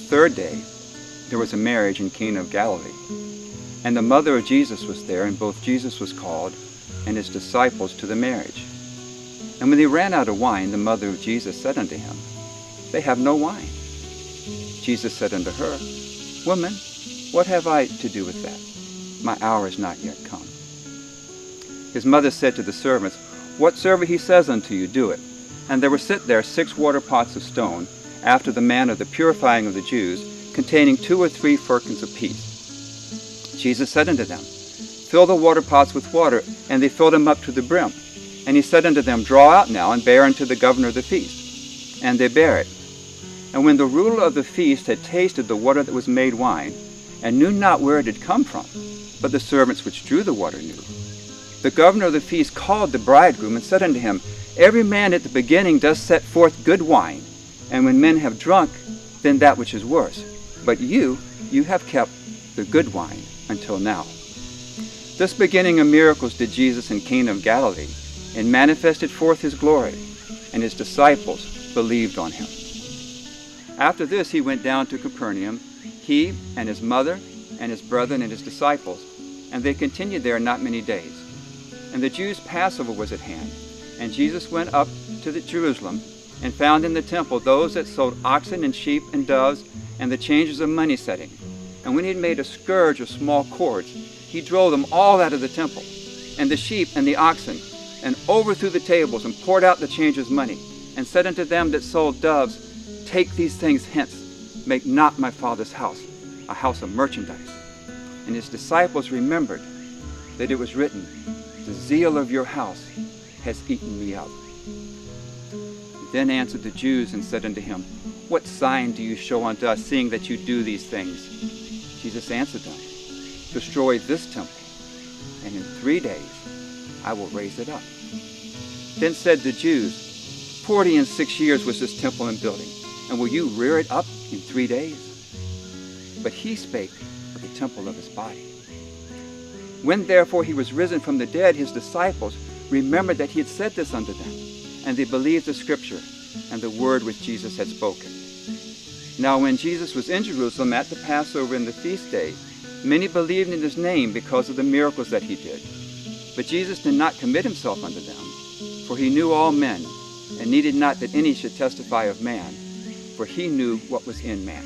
third day, there was a marriage in Cana of Galilee. And the mother of Jesus was there, and both Jesus was called and his disciples to the marriage. And when they ran out of wine, the mother of Jesus said unto him, They have no wine. Jesus said unto her, Woman, what have I to do with that? My hour is not yet come. His mother said to the servants, Whatsoever he says unto you, do it. And there were set there 6 water pots of stone, after the manner of the purifying of the Jews, containing 2 or 3 firkins apiece. Jesus said unto them, Fill the water pots with water, and they filled them up to the brim. And he said unto them, Draw out now, and bear unto the governor of the feast. And they bare it. And when the ruler of the feast had tasted the water that was made wine, and knew not where it had come from, but the servants which drew the water knew, the governor of the feast called the bridegroom, and said unto him, Every man at the beginning does set forth good wine, and when men have drunk, then that which is worse. But you have kept the good wine until now. This beginning of miracles did Jesus in Cana of Galilee, and manifested forth his glory, and his disciples believed on him. After this he went down to Capernaum, he and his mother and his brethren and his disciples, and they continued there not many days. And the Jews' Passover was at hand, and Jesus went up to Jerusalem, and found in the temple those that sold oxen and sheep and doves, and the changers of money setting. And when he had made a scourge of small cords, he drove them all out of the temple, and the sheep and the oxen, and overthrew the tables, and poured out the changers' money, and said unto them that sold doves, Take these things hence, make not my Father's house a house of merchandise. And his disciples remembered that it was written, The zeal of your house has eaten me up. Then answered the Jews and said unto him, What sign do you show unto us, seeing that you do these things? Jesus answered them, Destroy this temple, and in 3 days I will raise it up. Then said the Jews, 46 years was this temple in building, and will you rear it up in 3 days? But he spake of the temple of his body. When therefore he was risen from the dead, his disciples remembered that he had said this unto them, and they believed the scripture and the word which Jesus had spoken. Now when Jesus was in Jerusalem at the Passover and the feast day, many believed in his name because of the miracles that he did. But Jesus did not commit himself unto them, for he knew all men, and needed not that any should testify of man, for he knew what was in man.